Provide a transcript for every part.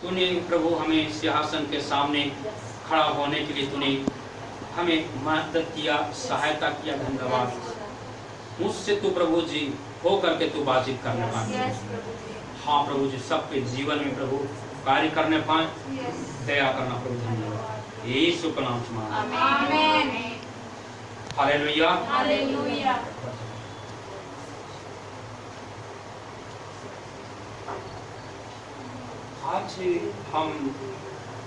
तूने प्रभु हमें सिंहासन के सामने खड़ा होने के लिए तूने हमें मदद किया, सहायता किया, धन्यवाद। मुझसे तू प्रभु जी हो करके तू बातचीत करने पाए। हाँ प्रभु जी, सबके जीवन में प्रभु कार्य करने पाए, दया करना प्रभु। धन्यवाद यीशु के नाम से आमीन। Hallelujah hallelujah. आज हम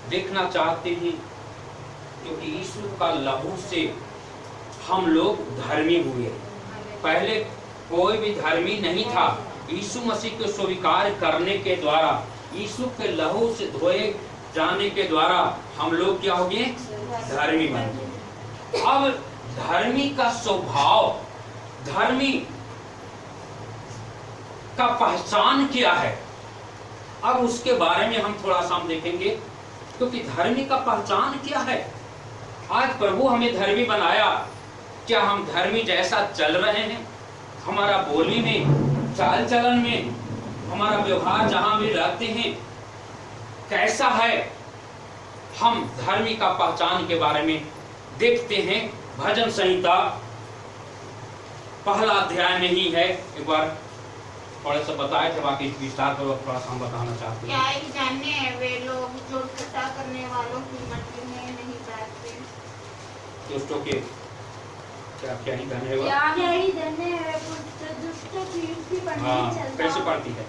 देखना चाहते हैं क्योंकि यीशु का लहू से हम लोग धर्मी हुए। पहले कोई भी धर्मी नहीं था। यीशु मसीह को स्वीकार करने के द्वारा, यीशु के लहू से धोए जाने के द्वारा हम लोग क्या हो गए? धर्मी बन गए। अब धर्मी का स्वभाव, धर्मी का पहचान क्या है, अब उसके बारे में हम थोड़ा सा देखेंगे। क्योंकि धर्मी का पहचान क्या है? आज प्रभु हमें धर्मी बनाया। क्या हम धर्मी जैसा चल रहे हैं? हमारा बोली में, चाल चलन में, हमारा व्यवहार जहां भी रहते हैं कैसा है? हम धर्मी का पहचान के बारे में देखते हैं। भजन संहिता पहला अध्याय में ही है। एक बार थोड़ा सा बताए थे, बाकी विस्तार पर थोड़ा सा हम बताना चाहते हैं। क्या ही जाने वे लोग जो सता करने वालों की मट्टी में नहीं बैठते। दुष्टों के क्या क्या ही जाने होगा? क्या ही जाने वे दुष्टों की युक्ति पर नहीं चलता। कैसे पढ़ती है?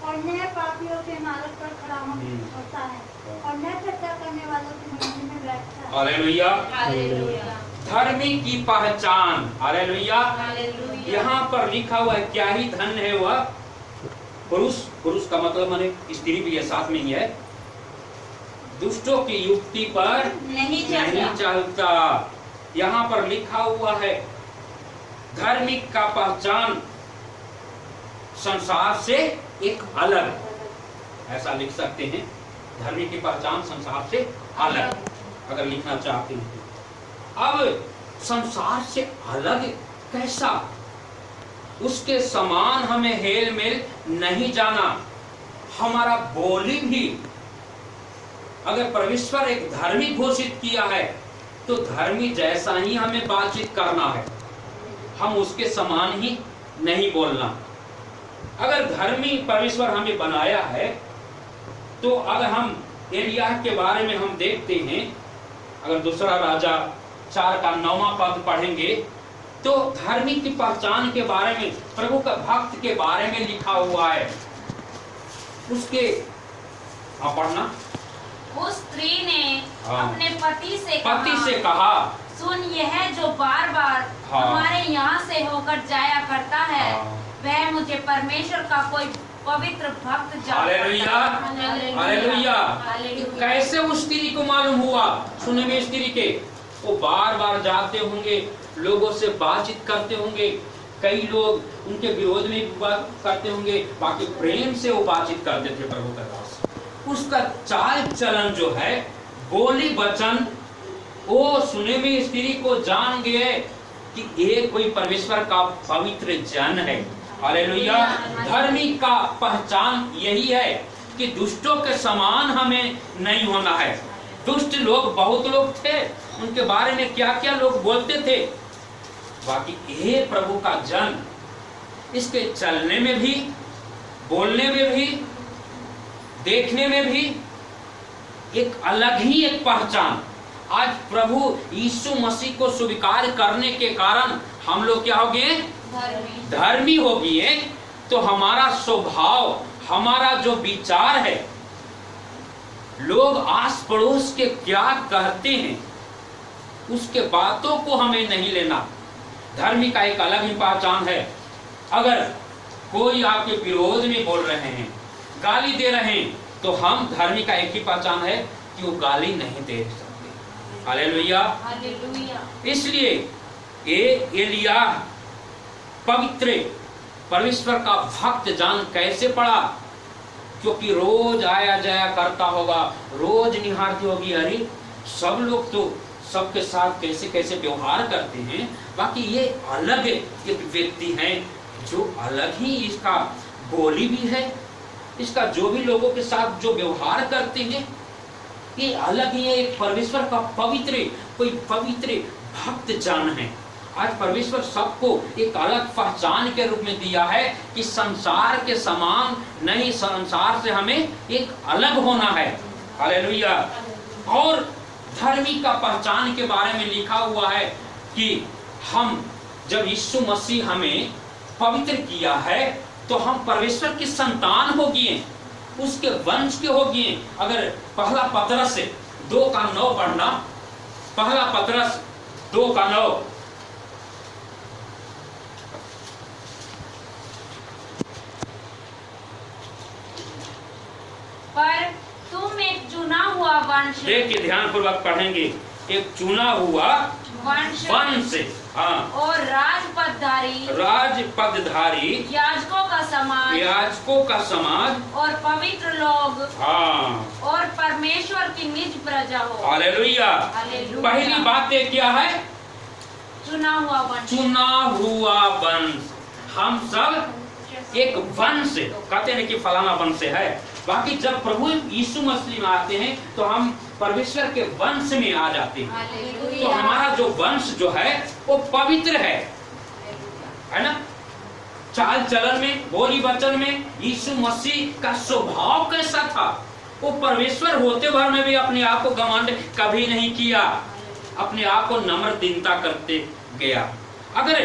और न्याय पापियों के मार्ग पर खड़ा होता है और न्याय सत्ता करने वालों की मंडली में बैठता है। Hallelujah hallelujah. धर्मी की पहचान। हालेलुया। यहाँ पर लिखा हुआ है, क्या ही धन है वह पुरुष। पुरुष का मतलब माने स्त्री भी साथ में ही है। दुष्टों की युक्ति पर नहीं चलता। यहाँ पर लिखा हुआ है धार्मिक का पहचान संसार से एक अलग, ऐसा लिख सकते हैं। धर्मी की पहचान संसार से अलग अगर लिखना चाहते हैं। अब संसार से अलग कैसा? उसके समान हमें हेल मेल नहीं जाना। हमारा बोली भी, अगर परमेश्वर एक धर्मी घोषित किया है तो धर्मी जैसा ही हमें बातचीत करना है। हम उसके समान ही नहीं बोलना। अगर धर्मी परमेश्वर हमें बनाया है तो अगर हम एलिया के बारे में हम देखते हैं, अगर दूसरा राजा 4 का 9वां पद पढ़ेंगे तो धर्मी की पहचान के बारे में, प्रभु का भक्त के बारे में लिखा हुआ है। उसके पढ़ना। उस स्त्री ने अपने पति से कहा, सुन, यह जो बार बार हमारे यहाँ से होकर जाया करता है वह मुझे परमेश्वर का कोई पवित्र भक्त हालेलुया हालेलुया। कैसे उस स्त्री को मालूम हुआ? सुने में स्त्री के वो बार बार जाते होंगे, लोगों से बातचीत करते होंगे। कई लोग उनके विरोध में बात करते होंगे, बाकी प्रेम से वो बातचीत करते थे प्रभु के दास। उसका चाल चलन जो है, बोली वचन, वो सुने में स्त्री को जान गए कि ये कोई परमेश्वर का पवित्र जन है। हालेलुया। धर्मी का पहचान यही है कि दुष्टों के समान हमें नहीं होना है। दुष्ट लोग बहुत लोग थे, उनके बारे में क्या क्या लोग बोलते थे, बाकी ये प्रभु का जन, इसके चलने में भी, बोलने में भी, देखने में भी एक अलग ही एक पहचान। आज प्रभु यीशु मसीह को स्वीकार करने के कारण हम लोग क्या हो गए? धर्मी हो गए। तो हमारा स्वभाव, हमारा जो विचार है, लोग आस पड़ोस के क्या कहते हैं उसके बातों को हमें नहीं लेना। धर्मी का एक अलग ही पहचान है। अगर कोई आपके विरोध में बोल रहे हैं, गाली दे रहे हैं, तो हम धर्मी का एक ही पहचान है कि वो गाली नहीं दे सकते। Hallelujah hallelujah. इसलिए ये एलिया पवित्र परमेश्वर का भक्त जान कैसे पड़ा? क्योंकि रोज आया जाया करता होगा, रोज निहारती होगी, अरे सब लोग तो सबके साथ कैसे कैसे व्यवहार करते हैं। बाकी ये अलग एक व्यक्ति है जो अलग ही इसका बोली भी है, इसका जो भी लोगों के साथ जो व्यवहार करते हैं, ये अलग ही एक परमेश्वर का कोई पवित्र भक्त जन है। आज परमेश्वर सबको एक अलग पहचान के रूप में दिया है कि संसार के समान नहीं, संसार से हमें एक अलग होना है। हालेलुया। और धर्मी का पहचान के बारे में लिखा हुआ है कि हम जब यीशु मसीह हमें पवित्र किया है तो हम परमेश्वर की संतान हो गए, उसके वंश के हो गए। अगर पहला पतरस 2:9 पढ़ना, पहला पतरस 2:9। पर तुम एक चुना हुआ वंश, देखिए ध्यान पूर्वक पढ़ेंगे, एक चुना हुआ वंश, हाँ, और राजपदधारी याजकों का समाज और पवित्र लोग, हाँ, और परमेश्वर की निज प्रजा हो। हालेलुया। पहली बात क्या है? चुना हुआ वंश। हम सब एक वंश, कहते हैं कि फलाना वंश है। बाकी जब प्रभु यीशु मसीह में आते हैं तो हम परमेश्वर के वंश में आ जाते हैं। तो हमारा जो वंश जो है वो पवित्र है ना। चाल चलन में, बोली वचन में यीशु मसीह का स्वभाव कैसा था? वो परमेश्वर होते भर में भी अपने आप को घमंड कभी नहीं किया, अपने आप को नम्र दीनता करते गया। अगर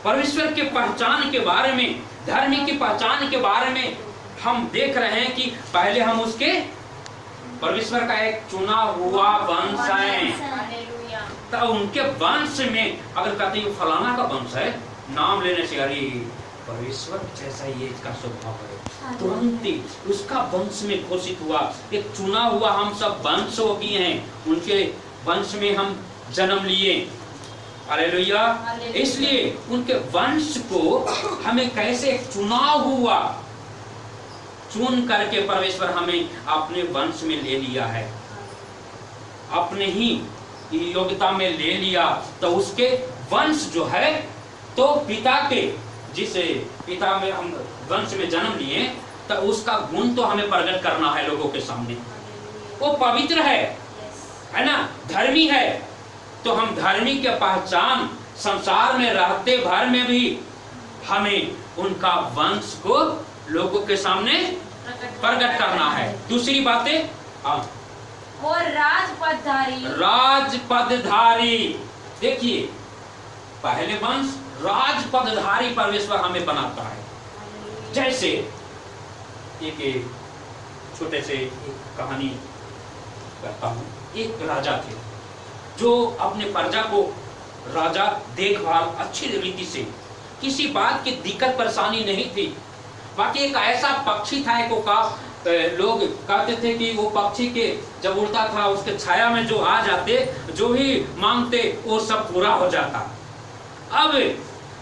परमेश्वर के पहचान के बारे में, धर्मी की पहचान के बारे में हम देख रहे हैं कि पहले हम उसके परमेश्वर का एक चुना हुआ वंश है। तो उनके वंश में अगर कहते हैं फलाना का वंश है, नाम लेने से अरे परमेश्वर जैसा ये इसका स्वभाव है, तुरंत ही उसका वंश में घोषित हुआ। एक चुना हुआ हम सब वंश हो गए हैं, उनके वंश में हम जन्म लिए। हालेलुया। इसलिए उनके वंश को हमें कैसे चुना हुआ, चुन करके परमेश्वर हमें अपने वंश में ले लिया है, अपने ही योग्यता में ले लिया। तो उसके वंश जो है, तो पिता के, जिस पिता में हम वंश में जन्म लिए, तो उसका गुण तो हमें प्रकट करना है लोगों के सामने। वो पवित्र है ना, धर्मी है। तो हम धर्मी के पहचान संसार में रहते भर में भी हमें उनका वंश को लोगों के सामने प्रकट करना है। दूसरी बातें, और राजपदधारी। देखिए पहले वंश राजपदधारी परमेश्वर हमें बनाता है। जैसे एक छोटे से एक कहानी करता हूँ। एक राजा थे जो अपने प्रजा को राजा देखभाल अच्छी रीति से, किसी बात की दिक्कत परेशानी नहीं थी। बाकी एक ऐसा पक्षी था, लोग कहते थे कि वो पक्षी के जब उड़ता था उसके छाया में जो आ जाते, जो भी मांगते वो सब पूरा हो जाता। अब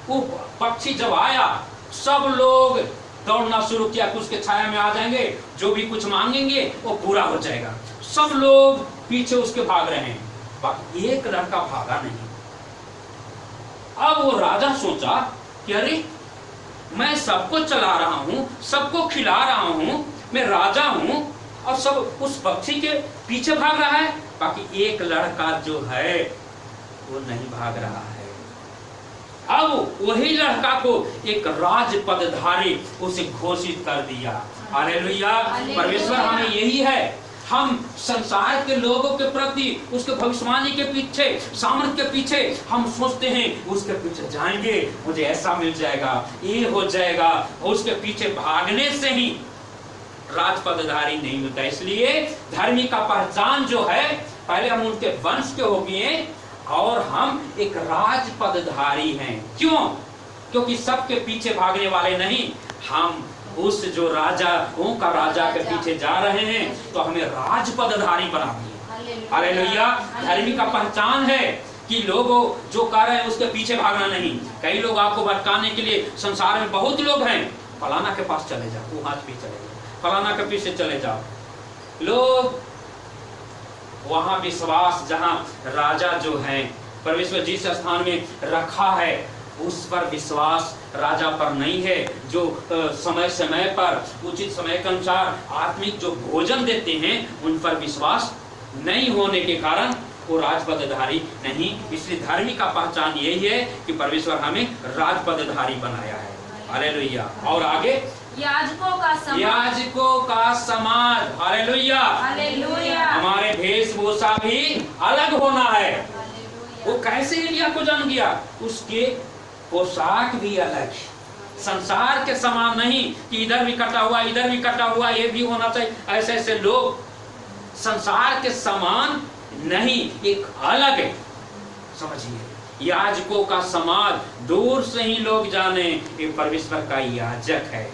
वो पक्षी जब आया, सब लोग दौड़ना शुरू किया कि उसके छाया में आ जाएंगे, जो भी कुछ मांगेंगे वो पूरा हो जाएगा। सब लोग पीछे उसके भाग रहे हैं, बाकी एक लड़का भागा नहीं। अब वो राजा सोचा कि अरे मैं सबको चला रहा हूँ, सबको खिला रहा हूँ, मैं राजा हूँ, और सब उस पक्षी के पीछे भाग रहा है, बाकी एक लड़का जो है वो नहीं भाग रहा है। अब वही लड़का को एक राजपदधारी उसे घोषित कर दिया। हालेलुया। परमेश्वर हमें यही है, हम संसार के लोगों के प्रति उसके भविष्यवाणी के पीछे, सामर्थ के पीछे हम सोचते हैं उसके पीछे जाएंगे, मुझे ऐसा मिल जाएगा, ये हो जाएगा, और उसके पीछे भागने से ही राजपदधारी नहीं मिलता। इसलिए धर्मी का पहचान जो है, पहले हम उनके वंश के हो गए और हम एक राजपदधारी हैं। क्यों? क्योंकि सबके पीछे भागने वाले नहीं, हम उस जो राजाओं का राजा के पीछे जा रहे हैं, तो हमें राजपदधारी बना दिए। हालेलुया। धर्मी का पहचान है कि लोग जो कर रहे हैं उसके पीछे भागना नहीं। कई लोग आपको भटकाने के लिए, संसार में बहुत लोग हैं, फलाना के पास चले जाओ, वो हाथ पीछे चले जाओ, फलाना के पीछे चले जाओ। लोग वहां विश्वास, जहां राजा जो है परमेश्वर जिस स्थान में रखा है, उस पर विश्वास राजा पर नहीं है, जो समय समय पर उचित समय के अनुसार आत्मिक जो भोजन देते हैं उन पर विश्वास नहीं होने के कारण वो राजपदधारी नहीं। इसलिए धर्मी का पहचान यही है कि परमेश्वर हमें राजपदधारी बनाया है। हालेलुया। और आगे याजकों का समाज। हालेलुया। हालेलुया। हमारे वेशभूषा भी अलग होना है। वो कैसे एलिया को जान गया? उसके पोशाक भी अलग, संसार के समान नहीं कि इधर भी कटा हुआ इधर भी कटा हुआ, ये भी होना चाहिए। ऐसे ऐसे लोग संसार के समान नहीं, एक अलग है। समझिए, याजकों का समाज, दूर से ही लोग जाने ये परमेश्वर का याजक है।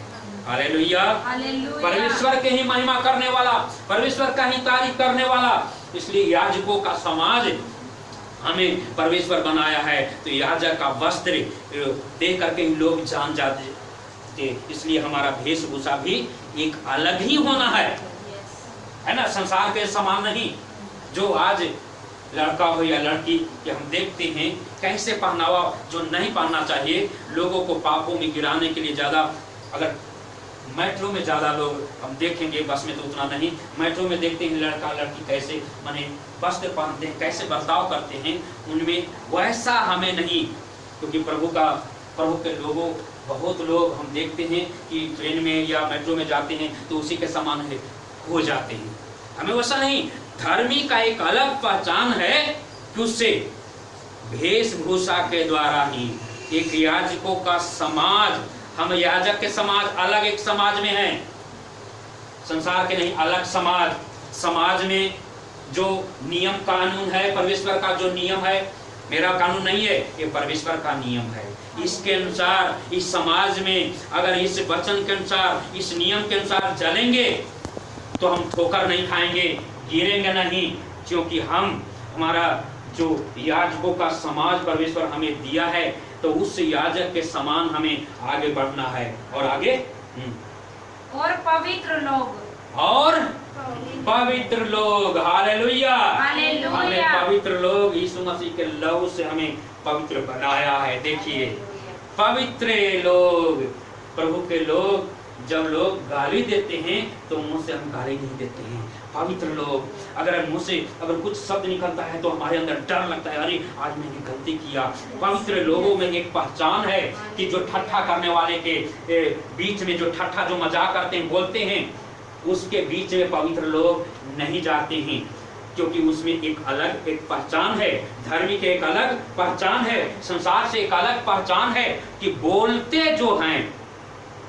हालेलुया। परमेश्वर के ही महिमा करने वाला, परमेश्वर का ही तारीफ करने वाला। इसलिए याजकों का समाज हमें परमेश्वर बनाया है। तो याजक का वस्त्र देख करके ही लोग जान जाते थे। इसलिए हमारा वेशभूषा भी एक अलग ही होना है ना, संसार के समान नहीं। जो आज लड़का हो या लड़की कि हम देखते हैं कैसे पहनावा जो नहीं पहनना चाहिए, लोगों को पापों में गिराने के लिए ज्यादा, अगर मेट्रो में ज्यादा लोग हम देखेंगे, बस में तो उतना नहीं, मेट्रो में देखते हैं लड़का लड़की कैसे माने वस्त्र पहनते हैं, कैसे बर्ताव करते हैं, उनमें वैसा हमें नहीं। क्योंकि प्रभु के लोगों, बहुत लोग हम देखते हैं कि ट्रेन में या मेट्रो में जाते हैं तो उसी के समान हो जाते हैं। हमें वैसा नहीं। धर्मी का एक अलग पहचान है कि उससे वेशभूषा के द्वारा ही। एक याजकों का समाज, हम याजक के समाज अलग एक समाज में हैं, संसार के नहीं, अलग समाज। समाज में जो नियम कानून है, परमेश्वर का जो नियम है, मेरा कानून नहीं है, ये परमेश्वर का नियम है। इसके अनुसार इस समाज में अगर इस वचन के अनुसार, इस नियम के अनुसार चलेंगे तो हम ठोकर नहीं खाएंगे, गिरेंगे नहीं। क्योंकि हमारा जो याजकों का समाज परमेश्वर हमें दिया है, तो उस याजक के समान हमें आगे बढ़ना है। और आगे और पवित्र लोग। हालेलुया। हमें पवित्र लोग, यीशु मसीह के लहू से हमें पवित्र बनाया है। देखिए, पवित्र लोग, प्रभु के लोग, जब लोग गाली देते हैं तो मुंह से हम गाली नहीं देते हैं। पवित्र लोग, अगर मुंह से अगर कुछ शब्द निकलता है तो हमारे अंदर डर लगता है, अरे आज मैंने गलती किया। पवित्र लोगों में एक पहचान है कि जो ठट्ठा करने वाले के बीच में, जो ठट्ठा जो मजाक करते हैं, बोलते हैं, उसके बीच में पवित्र लोग नहीं जाते हैं। क्योंकि उसमें एक अलग एक पहचान है, धर्मी के एक अलग पहचान है, संसार से एक अलग पहचान है कि बोलते जो हैं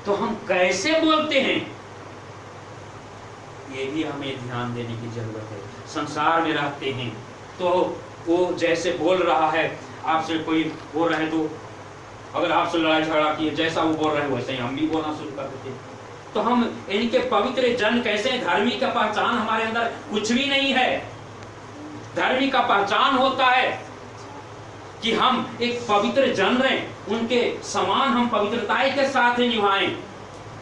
तो हम कैसे बोलते हैं, ये भी हमें ध्यान देने की जरूरत है। संसार में रहते हैं तो वो जैसे बोल रहा है, आपसे कोई बोल रहे तो अगर आपसे लड़ाई झगड़ा किए, जैसा वो बोल रहे हैं वैसे ही हम भी बोलना शुरू कर देते हैं। तो हम इनके पवित्र जन कैसे? धर्मी का पहचान हमारे अंदर कुछ भी नहीं है। धर्मी का पहचान होता है कि हम एक पवित्र जन रहे, उनके समान हम पवित्रता के साथ निभाएं।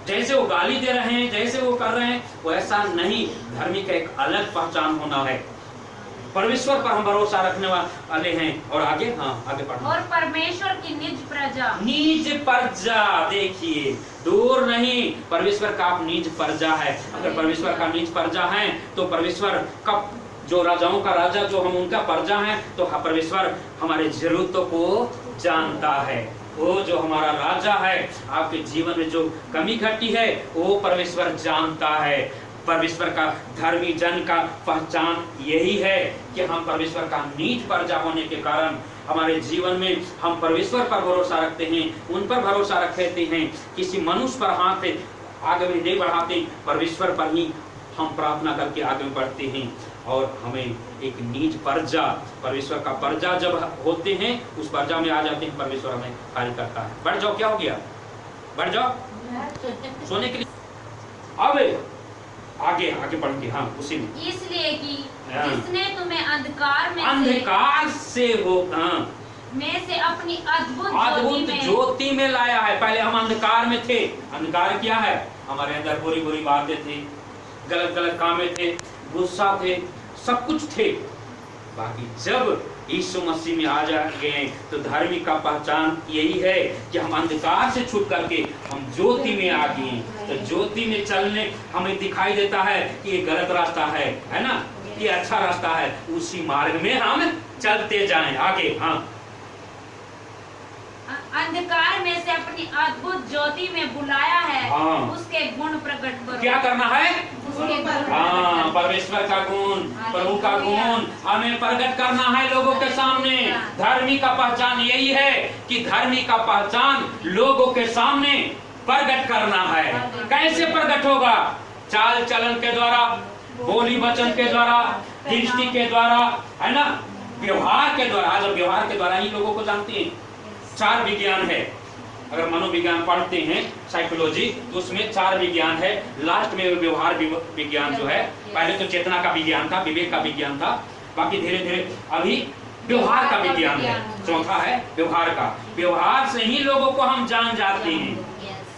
जैसे वो गाली दे रहे हैं, जैसे वो कर रहे हैं, वैसा नहीं। धर्मी का एक अलग पहचान होना है। परमेश्वर पर हम भरोसा रखने वाले हैं। और आगे आगे पढ़ो। और परमेश्वर की निज प्रजा। देखिए, दूर नहीं, परमेश्वर का आप निज प्रजा है। अगर परमेश्वर का निज प्रजा है तो परमेश्वर का जो राजाओं का राजा, जो हम उनका प्रजा हैं, तो परमेश्वर हमारे जरूरतों को जानता है। वो जो हमारा राजा है, आपके जीवन में जो कमी घटी है वो परमेश्वर जानता है। परमेश्वर का धर्मी जन का पहचान यही है कि हम परमेश्वर का नीच प्रजा होने के कारण हमारे जीवन में हम परमेश्वर पर भरोसा रखते हैं, उन पर भरोसा रखते हैं, किसी मनुष्य पर हाथ आगे में नहीं बढ़ाते, परमेश्वर पर ही हम प्रार्थना करके आगे बढ़ते हैं। और हमें एक नीच प्रजा, परमेश्वर का प्रजा जब होते हैं, उस प्रजा में आ जाते हैं, परमेश्वर हमें कार्य करता है। बढ़ जाओ, क्या हो गया? बढ़ जाओ सोने के लिए। अब आगे बढ़ के उसी में, इसलिए कि जिसने तुम्हें अंधकार से हो में से अपनी अद्भुत ज्योति में लाया है। पहले हम अंधकार में थे। अंधकार क्या है? हमारे अंदर बुरी बुरी बातें थी, गलत गलत कामें थे, गुस्सा थे, सब कुछ थे। बाकी जब यीशु मसीह में आ जा गए तो धर्मी का पहचान यही है कि हम अंधकार से छूट करके हम ज्योति में आ गए। तो ज्योति में चलने हमें दिखाई देता है कि ये गलत रास्ता है ना, ये अच्छा रास्ता है, उसी मार्ग में हम चलते जाएं आगे। हाँ, अंधकार में से अपनी अद्भुत ज्योति में बुलाया है। हाँ। उसके गुण प्रकट करो। क्या करना है? उसके गुण। हाँ, परमेश्वर का गुण, प्रभु का गुण हमें प्रकट करना है लोगों के सामने। धर्मी का पहचान यही है कि धर्मी का पहचान लोगों के सामने प्रकट करना है। कैसे प्रकट होगा? चाल चलन के द्वारा, बोली वचन के द्वारा, दृष्टि के द्वारा, है ना, व्यवहार के द्वारा। आज व्यवहार के द्वारा ही लोगों को जानते हैं। 4 विज्ञान है, अगर मनोविज्ञान पढ़ते हैं, साइकोलॉजी, तो उसमें 4 विज्ञान है। लास्ट में व्यवहार विज्ञान जो है, पहले तो चेतना का विज्ञान था, विवेक का विज्ञान था, बाकी धीरे धीरे अभी व्यवहार का विज्ञान है। चौथा है व्यवहार का। व्यवहार से ही लोगों को हम जान जाते हैं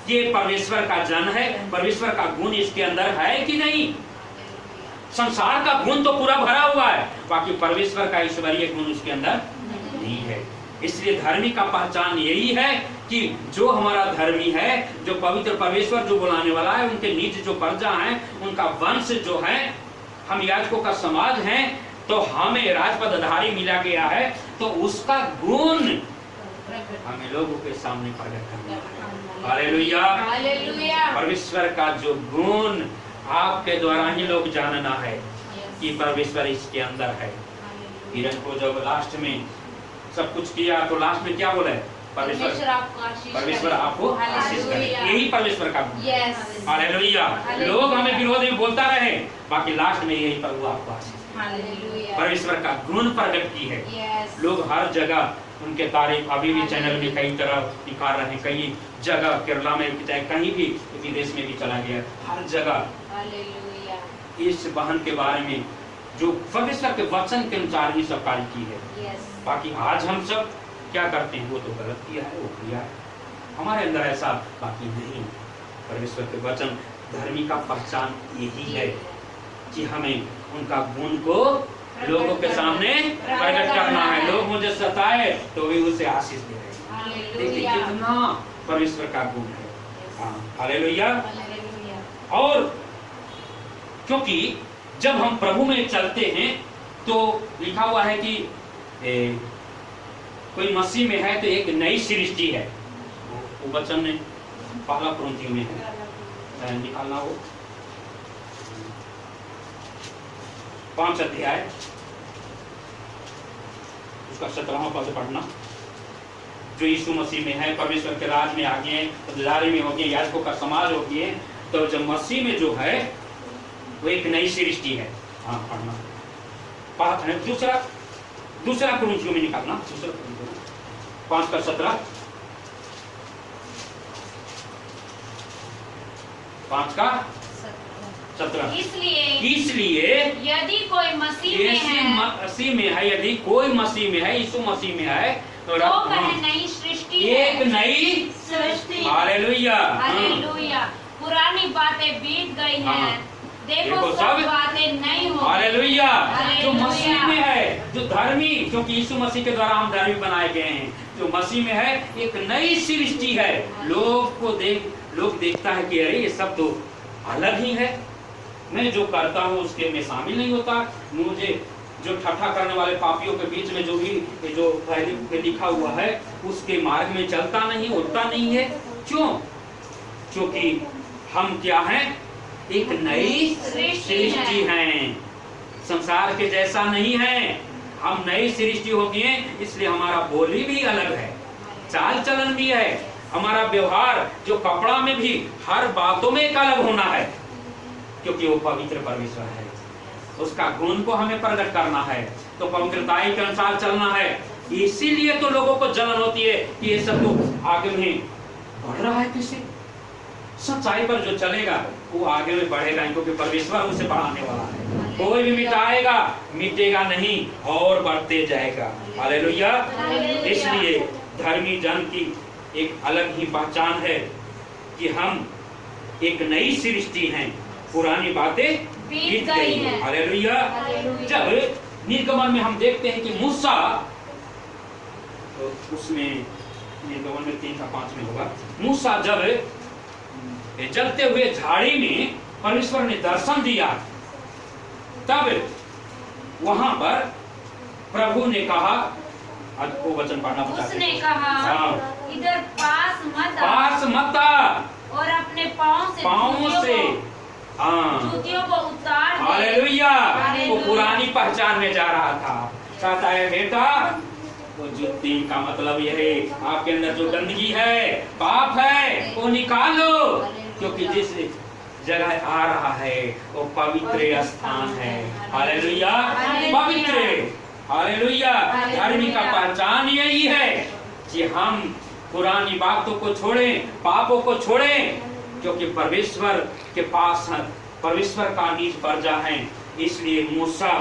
ये परमेश्वर का जन है, परमेश्वर का गुण इसके अंदर है कि नहीं। संसार का गुण तो पूरा भरा हुआ है, बाकी परमेश्वर का ईश्वरीय गुण उसके अंदर नहीं है। इसलिए धर्मी का पहचान यही है कि जो हमारा धर्मी है, जो पवित्र परमेश्वर जो बुलाने वाला है, उनके निज जो प्रजा हैं, उनका वंश जो है, हम याजकों का समाज हैं, तो हमें राजपदधारी मिला गया है, तो उसका गुण हमें लोगों के सामने प्रकट करना है। Hallelujah, hallelujah. परमेश्वर का जो गुण आपके द्वारा ही लोग जानना है कि परमेश्वर इसके अंदर है। हिरन को जब लास्ट में सब कुछ किया तो लास्ट में क्या बोला है? परमेश्वर आपको आशीष करे। यही परमेश्वर का गुण है। हालेलुया। लोग हमें विरोध में बोलता रहे, बाकी लास्ट में यही प्रभु आपको आशीष, परमेश्वर का गुण प्रकट की है। लोग हर जगह उनके तारीफ अभी भी चैनल में कई तरह दिखा रहे हैं। कई जगह केरला में, चाहे कहीं भी विदेश में भी चला गया, हर जगह इस बहन के बारे में जो परमेश्वर के वचन के अनुसार ही सब कार्य की है। बाकी आज हम सब क्या करते हैं? वो तो गलत किया है, वो किया है, हमारे अंदर ऐसा बाकी नहीं। परमेश्वर के वचन, धर्मी का पहचान यही है कि हमें उनका गुण को लोगों के सामने प्रकट करना है। लोग मुझे सताए तो भी उसे आशीष दे रहे हैं। देखिए कितना परमेश्वर का गुण है। हालेलुया। और क्योंकि जब हम प्रभु में चलते हैं तो लिखा हुआ है कि कोई मसीह में है तो एक नई सृष्टि है। वो वचन में पहला कुरिन्थियों में है, निकालना हो 5 अध्याय उसका 17वां पद पढ़ना। जो यीशु मसीह में है, परमेश्वर के राज में आ गए, पदारी में हो गए, याजकों का समाज हो गए, तो जब मसीह में जो है वो एक नई सृष्टि है। हाँ, पढ़ना। दूसरा कुरिन्थियों में निकालना, दूसरा 5 का 17, 5 का 17। इसलिए यदि कोई मसीह में है, यदि कोई मसीह में है, यीशु मसीह में है, तो वह नई सृष्टि है। एक नई सृष्टि। Hallelujah, hallelujah. पुरानी बातें बीत गई हैं, देखो सब बातें नई हो। हालेलुया। जो मसीह में है, जो धर्मी, क्योंकि यीशु मसीह के द्वारा हम धर्मी बनाए गए हैं, जो मसीह में है एक नई सृष्टि है। लोग देखता है कि अरे ये सब तो अलग ही है, मैं जो करता हूँ उसके में शामिल नहीं होता, मुझे जो ठट्ठा करने वाले पापियों के बीच में जो भी जो पहले लिखा हुआ है उसके मार्ग में चलता नहीं, होता नहीं है। क्यों? क्योंकि हम क्या हैं? एक नई सृष्टि हैं, संसार के जैसा नहीं है। हम नई सृष्टि हो गए, इसलिए हमारा बोली भी अलग है, चाल चलन भी है, हमारा व्यवहार जो कपड़ा में भी हर बातों में एक अलग होना है, क्योंकि वो पवित्र परमेश्वर है। उसका गुण को हमें प्रकट करना है, तो पवित्रताई के अनुसार चलना है। इसीलिए तो लोगों को जलन होती है कि ये सब तो आगे में बढ़ रहा है। किसी सच्चाई पर जो चलेगा वो आगे में बढ़ेगा, क्योंकि परमेश्वर उसे बढ़ाने वाला है। कोई भी मिटेगा नहीं और बढ़ते जाएगा। हालेलुया। इसलिए धर्मी जन की एक अलग ही पहचान है कि हम एक नई सृष्टि हैं, पुरानी बातें बीत गई हैं। हालेलुया। जब निर्गमन में हम देखते हैं कि मूसा, तो उसमें निर्गमन में 3 का 5 में होगा, मूसा जब जलते हुए झाड़ी में परमेश्वर ने दर्शन दिया, तब वहां पर प्रभु ने कहा, आज वो वचन पढ़ना पड़ता, उसने कहा इधर पास मत आ और अपने पाँव से जूतियों को उतार दे। हालेलुया। वो पुरानी पहचान में जा रहा था, कहता है बेटा वो जुत्ती का मतलब यह है, आपके अंदर जो गंदगी है, पाप है, वो निकालो, क्योंकि जिस जगह आ रहा है वो पवित्र स्थान है। हालेलुया, पवित्र, हालेलुया। धर्मी का पहचान यही है कि हम पुरानी बातों को छोड़ें, पापों को छोड़ें, क्योंकि परमेश्वर के पास परमेश्वर का निज प्रजा है। इसलिए मूसा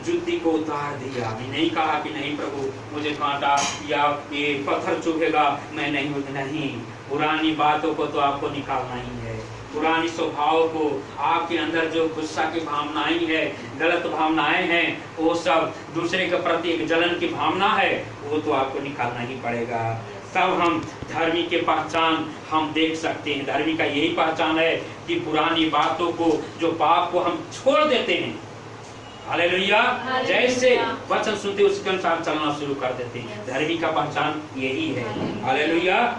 जुत्ती को उतार दिया, नहीं कहा कि नहीं प्रभु मुझे कांटा या ये पत्थर चुभेगा, मैं नहीं, पुरानी बातों को तो आपको निकालना ही है, पुरानी स्वभाव को, आपके अंदर जो गुस्सा की भावनाएं है, गलत भावनाएं हैं, वो सब दूसरे के प्रति एक जलन की भावना है, वो तो आपको निकालना ही पड़ेगा। तब हम धर्मी के पहचान हम देख सकते हैं। धर्मी का यही पहचान है कि पुरानी बातों को, जो पाप को हम छोड़ देते हैं। हालेलुया। जैसे वचन सुनते उसके अनुसार चलना शुरू कर देते हैं। धर्मी का पहचान यही है। हालेलुया।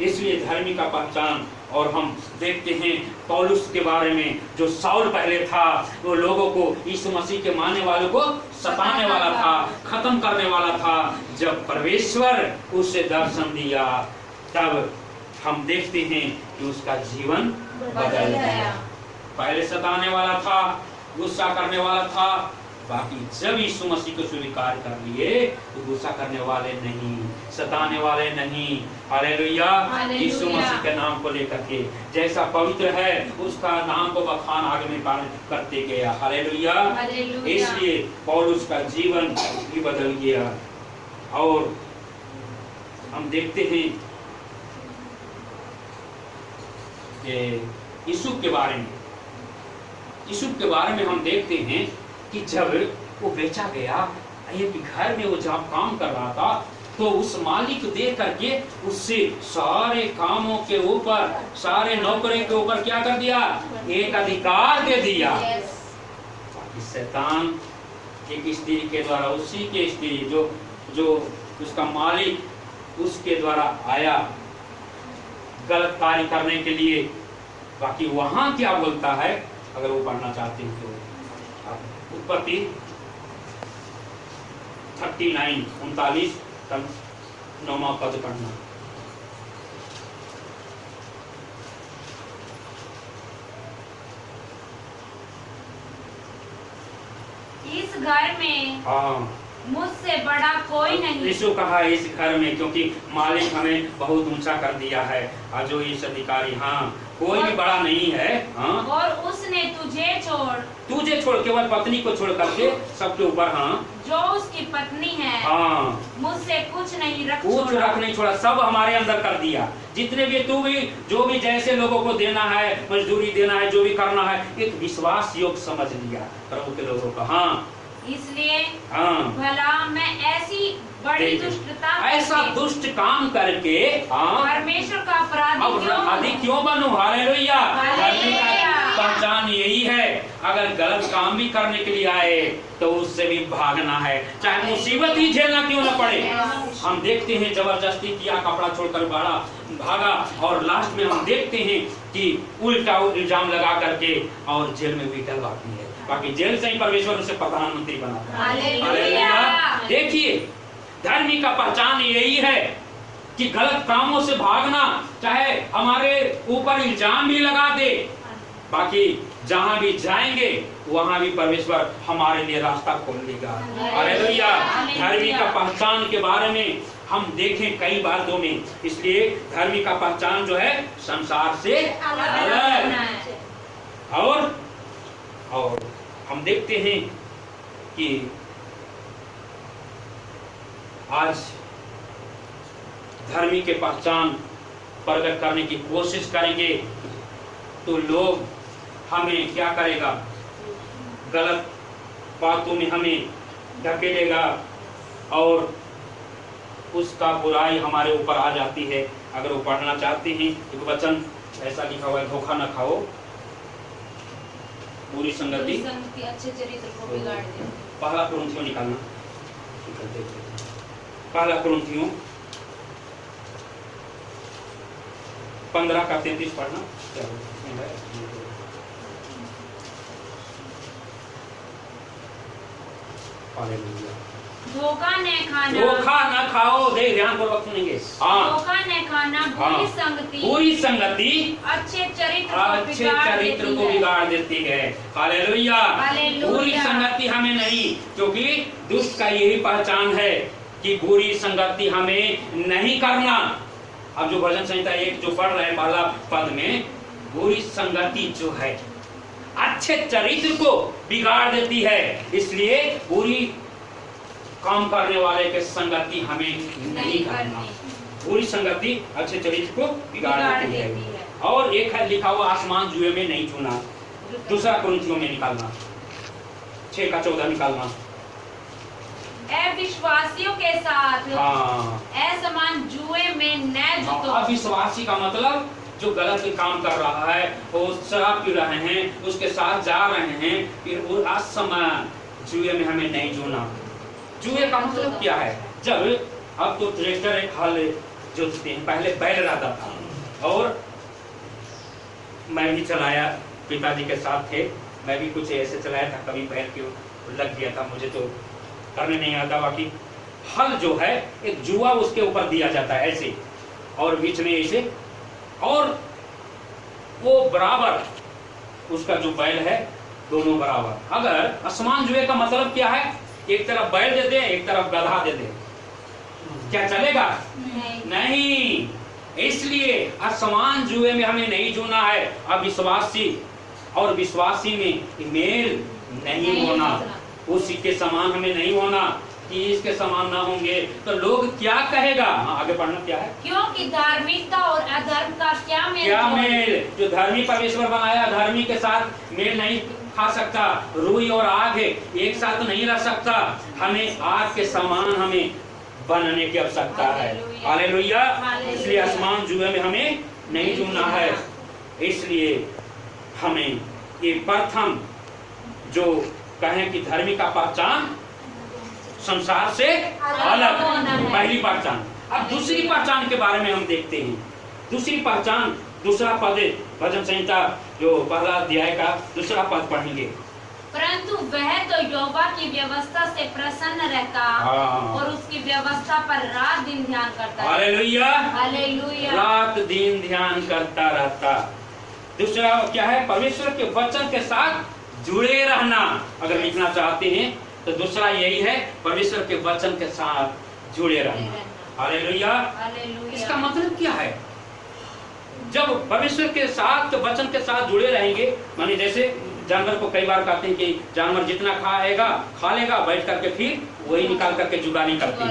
इसलिए धर्मी का पहचान, और हम देखते हैं पौलुस के बारे में, जो साउल पहले था, वो लोगों को, यीशु मसीह के मानने वालों को सताने वाला था, खत्म करने वाला था। जब परमेश्वर उसे दर्शन दिया, तब हम देखते हैं कि उसका जीवन बदल गया। पहले सताने वाला था, गुस्सा करने वाला था, बाकी जब यीशु मसीह को स्वीकार कर लिए तो गुस्सा करने वाले नहीं, सताने वाले नहीं। हालेलुया। यीशु मसीह के नाम को लेकर के जैसा पवित्र है उसका नाम को बखान आगे में करते गया। हालेलुया। इसलिए पौलुस का जीवन भी बदल गया। और हम देखते हैं कि यूसुफ के बारे में हम देखते हैं कि जब वो बेचा गया, ये घर में वो जब काम कर रहा था, तो उस मालिक दे करके उससे सारे कामों के ऊपर, सारे नौकरी के ऊपर क्या कर दिया, एक अधिकार दे दिया। शैतान एक स्त्री के द्वारा, उसी के स्त्री जो उसका मालिक उसके द्वारा आया गलत कार्य करने के लिए। बाकी वहां क्या बोलता है, अगर वो पढ़ना चाहते हैं तो उत्पत्ति 39:39 तक 9वां पद पढ़ना। इस घर में मुझसे बड़ा कोई नहीं। यीशु कहा इस घर में, क्योंकि मालिक हमें बहुत ऊंचा कर दिया है, और जो इस अधिकारी, कोई भी बड़ा नहीं है। और उसने तुझे छोड़, केवल पत्नी को छोड़ करके सबके ऊपर, जो उसकी पत्नी है, मुझसे कुछ नहीं रख छोड़ा, सब हमारे अंदर कर दिया। जितने भी जो भी जैसे लोगों को देना है, मजदूरी देना है, जो भी करना है, एक विश्वास योग समझ लिया प्रभु के लोगों का। इसलिए भला मैं ऐसी बड़ी दुष्टता, ऐसा दुष्ट काम करके परमेश्वर का अपराधी क्यों बनूं? हालेलुया। पहचान यही है, अगर गलत काम भी करने के लिए आए तो उससे भी भागना है, चाहे मुसीबत ही झेलना क्यों न पड़े। हम देखते हैं जबरदस्ती किया, कपड़ा छोड़कर भागा, और लास्ट में हम देखते हैं कि उल्टा इल्जाम लगा करके और जेल में भी डलवाती है। बाकी जेल से ही परमेश्वर उसे प्रधानमंत्री बनाता है। हालेलुया। देखिए धर्मी का पहचान यही है कि गलत कामों से भागना, चाहे हमारे ऊपर इल्जाम भी लगा दे, बाकी जहां भी जाएंगे वहां भी परमेश्वर हमारे लिए रास्ता खोल देगा। हालेलुया। धर्मी का पहचान के बारे में हम देखें कई बातों में, इसलिए धर्मी का पहचान जो है संसार से अलग। और हम देखते हैं कि आज धर्मी के पहचान प्रकट करने की कोशिश करेंगे तो लोग हमें क्या करेगा, गलत बातों में हमें धकेलेगा और उसका बुराई हमारे ऊपर आ जाती है। अगर वो पढ़ना चाहते हैं एक वचन ऐसा लिखा हुआ है, धोखा न खाओ, बुरी संगति अच्छे चरित्र को बिगाड़ दे। पहला कुरिन्थियों निकालना, पहला कुरिन्थियों 15 का 33 पढ़ना। क्या धोखा न खाना, धोखा न खाओ, दे ध्यान पूर्वक सुनेंगे। धोखा न खाना बुरी संगति, बुरी संगति अच्छे चरित्र को बिगाड़ देती है। हालेलुया। बुरी संगति हमें नहीं, क्योंकि दुष्ट का यही पहचान है कि बुरी संगति हमें नहीं करना। अब जो भजन संहिता 1 जो पढ़ रहे हैं पहला पद में, बुरी संगति जो है अच्छे चरित्र को बिगाड़ देती है, इसलिए बुरी काम करने वाले के संगति हमें नहीं करना। बुरी संगति अच्छे चरित्र को बिगाड़ देती है। और एक है लिखा हुआ, आसमान जुए में नहीं चुना। दूसरा कुरिन्थियों में निकालना, 6 का 14 निकालना। अविश्वासियों के साथ असमान जुए में न जीतो। अविश्वासी का मतलब जो गलत काम कर रहा है, वो शराब पी रहे हैं, उसके साथ जा रहे हैं, फिर वो असमान जुए में हमें नहीं जोना। जुए का मतलब क्या है? जब अब तो ट्रैक्टर एक हल जोतते हैं, पहले बैल रहता था और मैं भी चलाया, पिताजी के साथ थे, मैं भी कुछ ऐसे चलाया था, कभी पैर के लग गया था, मुझे तो करने नहीं आता। बाकी हल जो है एक जुआ उसके ऊपर दिया जाता है ऐसे, और बीच में ऐसे, और वो बराबर उसका जो बैल है दोनों बराबर। अगर असमान जुए का मतलब क्या है? एक तरफ बैल दे दे, एक तरफ गधा दे दे, क्या चलेगा? नहीं। इसलिए असमान जुए में हमें नहीं जुना है। अविश्वासी और विश्वासी में मेल नहीं होना, उसी के समान हमें नहीं होना। कि इसके समान ना होंगे तो लोग क्या कहेगा? आगे पढ़ना क्या है? क्योंकि धार्मिकता और अधर्म का क्या मेल? जो धर्मी परमेश्वर बनाया, धर्मी के साथ मेल नहीं खा सकता। रूई और आग है, एक साथ नहीं रह सकता। हमें आग के समान हमें बनने की आवश्यकता है। हालेलुया। इसलिए आसमान जुए में हमें नहीं जुड़ना है। इसलिए हमें ये प्रथम जो कहें कि धर्मी का पहचान संसार से अलग, पहली पहचान। अब दूसरी पहचान के बारे में हम देखते हैं। दूसरी पहचान, दूसरा पद, भजन संहिता जो पहला अध्याय का दूसरा पद पढ़ेंगे। परंतु वह तो यहोवा की व्यवस्था से प्रसन्न रहता और उसकी व्यवस्था पर रात दिन ध्यान करता। Hallelujah, hallelujah. रात दिन ध्यान करता रहता। दूसरा क्या है? परमेश्वर के वचन के साथ जुड़े रहना। अगर लिखना चाहते हैं तो दूसरा यही है, परमेश्वर के वचन के साथ जुड़े रहना। हालेलुया। इसका मतलब क्या है? जब परमेश्वर के साथ, वचन के साथ जुड़े रहेंगे, माने जैसे जानवर को कई बार कहते हैं कि जानवर जितना खाएगा खा लेगा, बैठ करके फिर वही निकाल करके जुगाली करती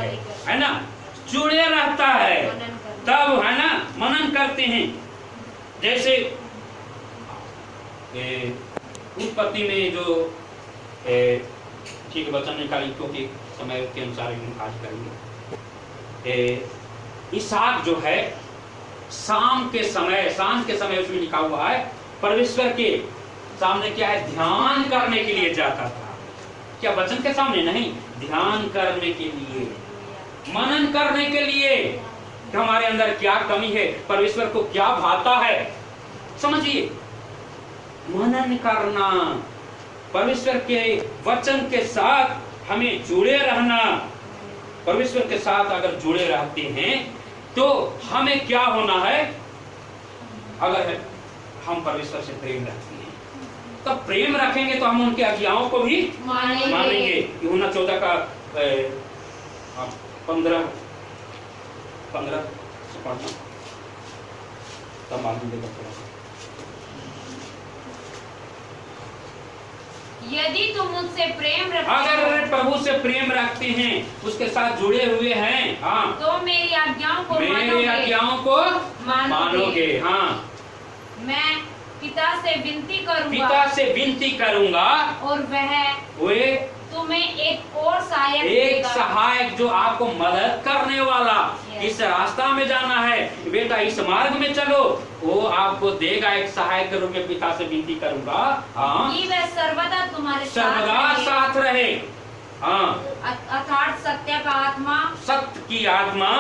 है ना? जुड़े रहता है तब, है ना, मनन करते हैं। जैसे उत्पत्ति में जो ठीक वचन निकाली, क्योंकि समय के अनुसार आज करेंगे। इसहाक जो है शाम के समय, सांझ के समय उसमें लिखा हुआ है, परमेश्वर के सामने क्या है? ध्यान करने के लिए जाता था। क्या वचन के सामने? नहीं, ध्यान करने के लिए, मनन करने के लिए कि हमारे अंदर क्या कमी है, परमेश्वर को क्या भाता है। समझिए, मनन करना, परमेश्वर के वचन के साथ हमें जुड़े रहना। परमेश्वर के साथ अगर जुड़े रहते हैं तो हमें क्या होना है? अगर हम परमेश्वर से प्रेम रखते हैं तो प्रेम रखेंगे तो हम उनकी आज्ञाओं को भी मानेंगे। यूहन्ना 14 का 15 से पढ़ना तब मालूम देगा। यदि तुम मुझसे प्रेम रखते, अगर प्रभु से प्रेम रखते हैं, उसके साथ जुड़े हुए हैं, हाँ, तो मेरी आज्ञाओं को मानोगे। हाँ, मैं पिता से विनती करूंगा, पिता से विनती करूंगा और वे तुम्हें एक और सहायक एक देगा। सहायक जो आपको मदद करने वाला, इस रास्ता में जाना है बेटा, इस मार्ग में चलो, वो आपको देगा एक सहायक के रूप में। पिता से विनती करूंगा, हाँ, कि वह सर्वदा तुम्हारे सर्वदा साथ रहे, हाँ, अर्थात सत्य का आत्मा, सत्य की आत्मा,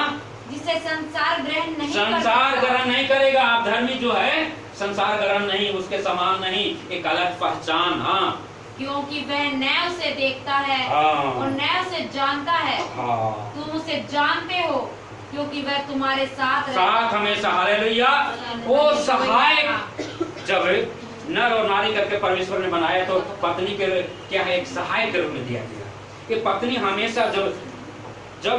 जिसे संसार ग्रहण नहीं संसार ग्रहण नहीं करेगा। आप धर्मी जो है संसार ग्रहण नहीं, उसके समान नहीं, एक अलग पहचान, हाँ, क्योंकि वह न उसे देखता है हाँ, और न उसे जानता है। हाँ, तुम उसे जानते हो क्योंकि वह तुम्हारे साथ साथ हमेशा। हालेलुया। वो सहायक जब नर और नारी करके परमेश्वर ने बनाया तो पत्नी के क्या है, एक सहायक के रूप में दिया गया। कि पत्नी हमेशा जब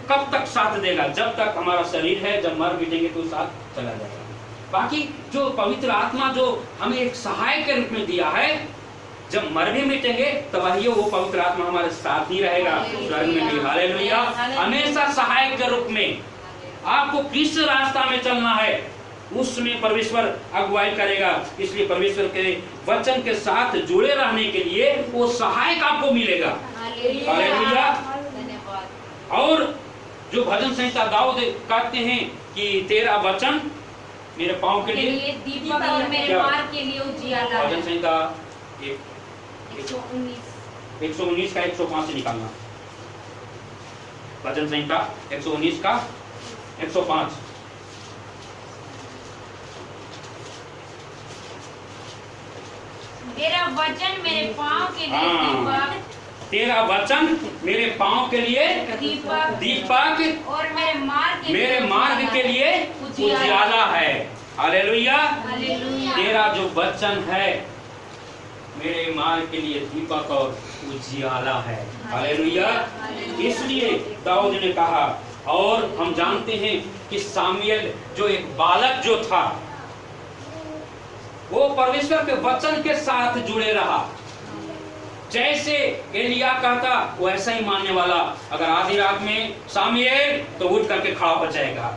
कब तक साथ देगा, जब तक हमारा शरीर है, जब मर मिटेंगे तो साथ चला जाएगा। बाकी जो पवित्र आत्मा जो हमें एक सहायक के रूप में दिया है, जब मर भी मिटेंगे तो वही वो पवित्र आत्मा हमारे साथ ही रहेगा स्वर्ग में भी। हालेलुया। हमेशा सहायक के रूप में आपको किस रास्ता में चलना है उसमें परमेश्वर अगुवाई करेगा। इसलिए परमेश्वर के वचन के साथ जुड़े रहने के लिए वो सहायक आपको मिलेगा। हालेलुया। और जो भजन संहिता दाऊद कहते हैं कि तेरा वचन मेरे पांव के लिए दीपक और मेरे मार्ग के लिए उजियाला है। भजन संहिता 119 119 का 105 से निकालना। भजन संहिता 119 का 105। तेरा वचन मेरे पांव के लिए दीपक, तेरा वचन मेरे पांव के लिए दीपक और मेरे मार्ग के लिए उजियाला है। हालेलुया। हालेलुया। तेरा जो वचन है मेरे मार्ग के लिए दीपक और उजियाला है। हालेलुया। इसलिए दाऊद ने कहा, और हम जानते हैं कि सामुएल जो एक बालक जो था वो परमेश्वर के वचन के साथ जुड़े रहा। जैसे एलिया कहता वैसा ही मानने वाला। अगर आधी रात में सामुएल तो उठ करके खड़ा हो जाएगा।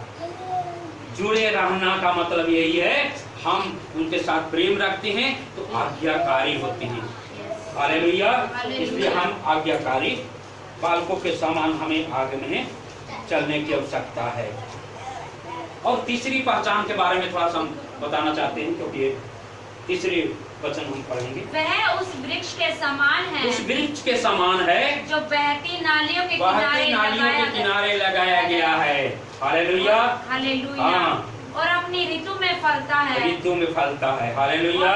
जुड़े रहना का मतलब यही है, हम उनके साथ प्रेम रखते हैं तो आज्ञाकारी होते हैं। हालेलुया। इसलिए हम आज्ञाकारी बालकों के समान हमें आगे में चलने की आवश्यकता है। और तीसरी पहचान के बारे में थोड़ा सा हम बताना चाहते हैं, क्योंकि तीसरे वचन हम पढ़ेंगे। वह उस वृक्ष के समान है, उस वृक्ष के समान है जो बहती नालियों के किनारे लगाया गया है। हालेलुया। हालेलुया। और अपनी ऋतु में फलता है। ऋतु में फलता है। हालेलुया।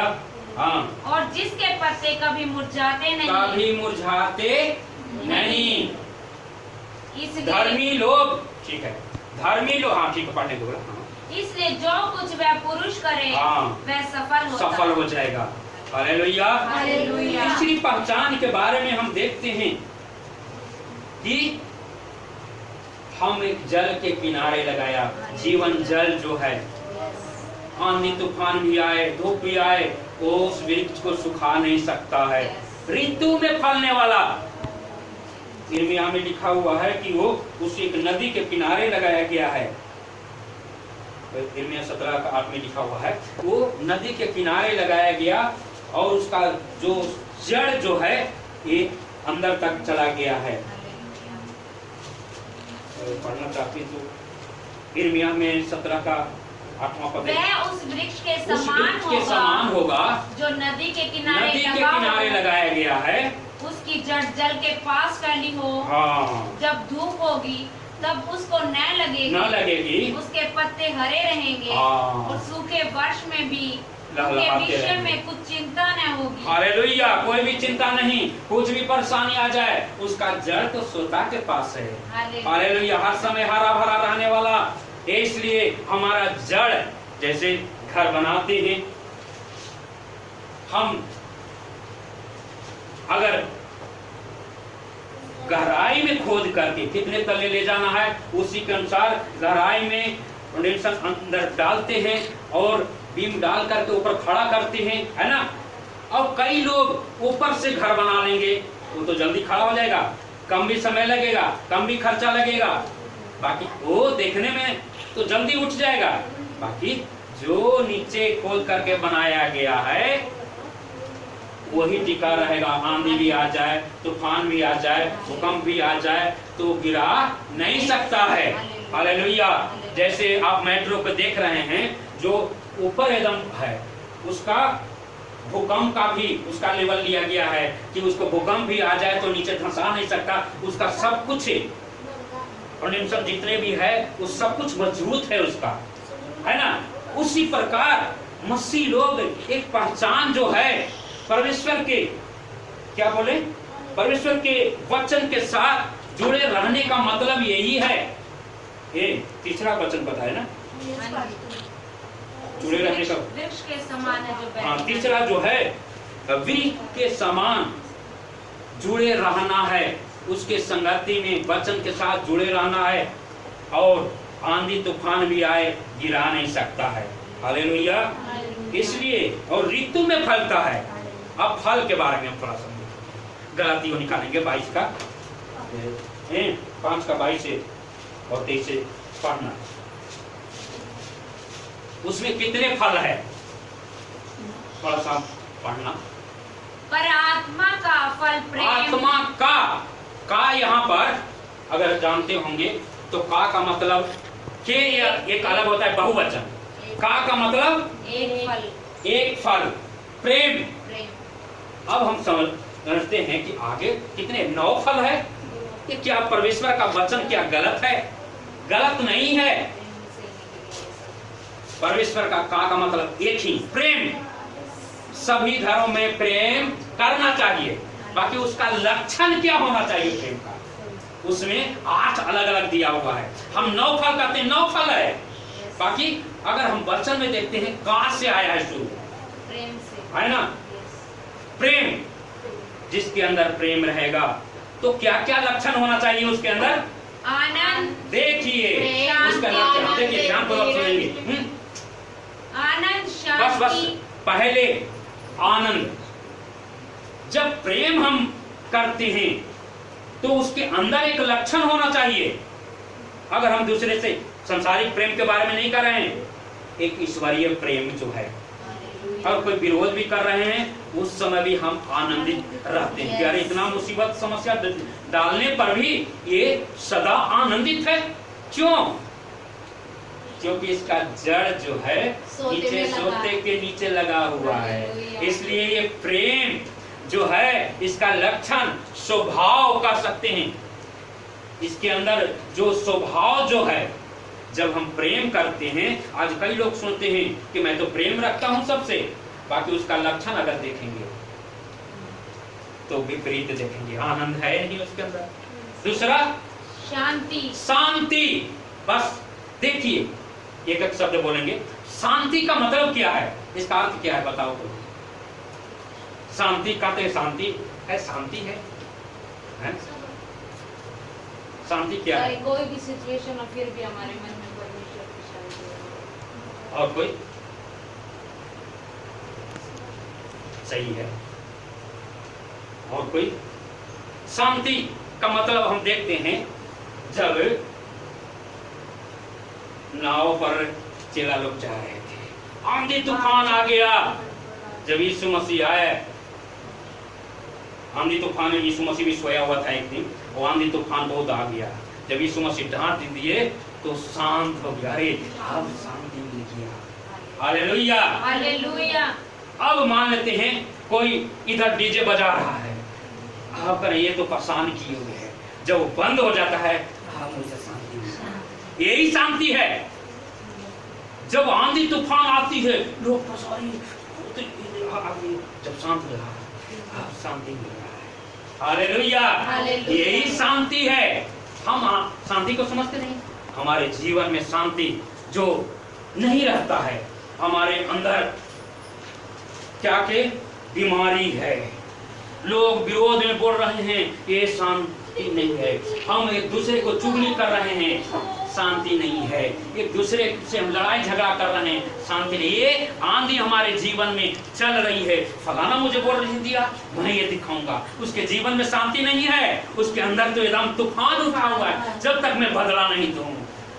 हाँ। और जिसके पत्ते कभी मुरझाते नहीं। इसलिए धर्मी लोग, ठीक है, धर्मी लोग, हाँ ठीक है, पढ़ने दो। इसलिए जो कुछ वह पुरुष करे वह सफल हो जाएगा। हालेलुया। हालेलुया। तीसरी पहचान के बारे में हम देखते हैं कि हम एक जल के किनारे लगाया। जीवन जल जो है, आंधी तूफान भी आए, धूप भी आए, वो उस वृक्ष को सुखा नहीं सकता है। ऋतु में फलने वाला, यिर्मयाह में लिखा हुआ है कि वो उस एक नदी के किनारे लगाया गया है। यिर्मयाह 17:8 में लिखा हुआ है, वो नदी के किनारे लगाया गया और उसका जो जड़ जो है ये अंदर तक चला गया है। पढ़ना चाहते तो यिर्मयाह में 17:8 पद, वह उस वृक्ष के समान होगा जो नदी के किनारे लगाया गया है। उसकी जड़ जल के पास फैली हो। हाँ। जब धूप होगी तब उसको न लगेगी। उसके पत्ते हरे रहेंगे। हाँ। और सूखे वर्ष में भी उनके विषय में कुछ चिंता न होगी। हालेलुया। कोई भी चिंता नहीं, कुछ भी परेशानी आ जाए, उसका जड़ तो श्रोता के पास है। हालेलुया। हर समय हरा भरा रहने वाला। इसलिए हमारा जड़, जैसे घर बनाते हैं, हम अगर गहराई में खोद करके कितने तले ले जाना है उसी के अनुसार गहराई में फाउंडेशन अंदर डालते हैं और बीम डाल करके ऊपर खड़ा करते हैं, है ना। और कई लोग ऊपर से घर बना लेंगे, वो तो जल्दी खड़ा हो जाएगा, कम भी समय लगेगा, कम भी खर्चा लगेगा, बाकी वो देखने में तो जल्दी उठ जाएगा। बाकी जो नीचे खोल करके बनाया गया है वही टिका रहेगा। आंधी भी आ जाए, तूफान भी आ जाए, भूकंप भी आ जाए तो गिरा नहीं सकता है। हालेलुया। जैसे आप मेट्रो पे देख रहे हैं, जो ऊपर एकदम है उसका भूकंप का भी उसका लेवल लिया गया है कि उसको भूकंप भी आ जाए तो नीचे धंसा नहीं सकता, उसका सब कुछ कंडेंसर जितने भी है वो सब कुछ मजबूत है उसका, है ना। उसी प्रकार मसीह लोग एक पहचान जो है परमेश्वर के, क्या बोले, परमेश्वर के वचन के साथ जुड़े रहने का मतलब यही है। ये तीसरा वचन पता है ना, जुड़े रहने का वृक्ष के समान है जो हाँ, तीसरा जो है वृक्ष के समान जुड़े रहना है, उसके संगति में वचन के साथ जुड़े रहना है, और आंधी तूफान भी आए गिरा नहीं सकता है। हालेलुया। इसलिए और ऋतु में फलता है। अब फल के बारे में हम थोड़ा समझेंगे। गलातियों निकालेंगे 22 का 5 का 22 से और 23 से पढ़ना। उसमें कितने फल है थोड़ा सा पढ़ना। पर आत्मा का फल प्रेम। आत्मा का यहाँ पर अगर जानते होंगे तो का मतलब के एक अलग होता है बहुवचन। का मतलब एक फल प्रेम। अब हम समझते हैं कि आगे कितने 9 फल है। ये क्या परमेश्वर का वचन क्या गलत है? गलत नहीं है। परमेश्वर का मतलब एक ही प्रेम। सभी घरों में प्रेम करना चाहिए, बाकी उसका लक्षण क्या होना चाहिए प्रेम का, उसमें 8 अलग अलग दिया हुआ है। हम 9 फल कहते हैं, 9 फल है। बाकी अगर हम वचन में देखते हैं कहां से आया है शुरू, प्रेम से, है ना। प्रेम, जिसके अंदर प्रेम रहेगा तो क्या क्या लक्षण होना चाहिए उसके अंदर? आनंद। देखिए उसका लक्षण देखिए, ध्यान पूर्वक सुनेंगे। आनंद, बस शांति। पहले आनंद। जब प्रेम हम करते हैं तो उसके अंदर एक लक्षण होना चाहिए। अगर हम दूसरे से संसारिक प्रेम के बारे में नहीं कर रहे हैं, एक ईश्वरीय प्रेम जो है, और कोई विरोध भी कर रहे हैं उस समय भी हम आनंदित रहते हैं। यार इतना मुसीबत समस्या डालने पर भी ये सदा आनंदित है। क्यों? क्योंकि इसका जड़ जो है नीचे सोते के नीचे लगा हुआ है। इसलिए ये प्रेम जो है इसका लक्षण स्वभाव कर सकते हैं। इसके अंदर जो स्वभाव जो है, जब हम प्रेम करते हैं, आज कई लोग सुनते हैं कि मैं तो प्रेम रखता हूं सबसे, बाकी उसका लक्षण अगर देखेंगे तो विपरीत देखेंगे, आनंद है नहीं उसके अंदर। दूसरा शांति। शांति, बस देखिए एक एक शब्द बोलेंगे। शांति का मतलब क्या है, इसका अर्थ क्या है बताओ तो। शांति कहते हैं, शांति है, शांति है? शांति क्या है? कोई भी सिचुएशन हो फिर भी हमारे मन में परमेश्वर की शांति है। और कोई? सही है। और कोई? शांति का मतलब हम देखते हैं, जब नाव पर चेला लोग जा रहे थे, आंधी तूफान आ गया। जब यीशु मसीह आए, आंधी तूफान में यीशु मसीह भी सोया हुआ था एक दिन, वो आंधी तूफान बहुत आ गया। जब यीशु मसीह डांट दिए तो शांत हो गया। अरे अब शांति मिल गया। Hallelujah, hallelujah. अब मान लेते हैं कोई इधर डीजे बजा रहा है, आप करें ये तो परेशान किए हुए है, जब वो बंद हो जाता है मुझे शांति मिलती है। यही शांति है। जब आंधी तूफान आती है लोग परेशान, जब शांत हो रहा है शांति मिल रहा है। हालेलुया, यही शांति है। हम शांति को समझते नहीं। हमारे जीवन में शांति जो नहीं रहता है, हमारे अंदर क्या के बीमारी है। लोग विरोध में बोल रहे हैं, ये शांति नहीं है। हम एक दूसरे को चुगली कर रहे हैं, शांति नहीं है। एक दूसरे से हम लड़ाई झगड़ा कर रहे हैं, शांति नहीं। ये आंधी हमारे जीवन में चल रही है। फलाना मुझे बोल रही दिया, मैं ये दिखाऊंगा। उसके जीवन में शांति नहीं है, उसके अंदर तो एकदम तूफान उठा हुआ है। जब तक मैं बदला नहीं दूं,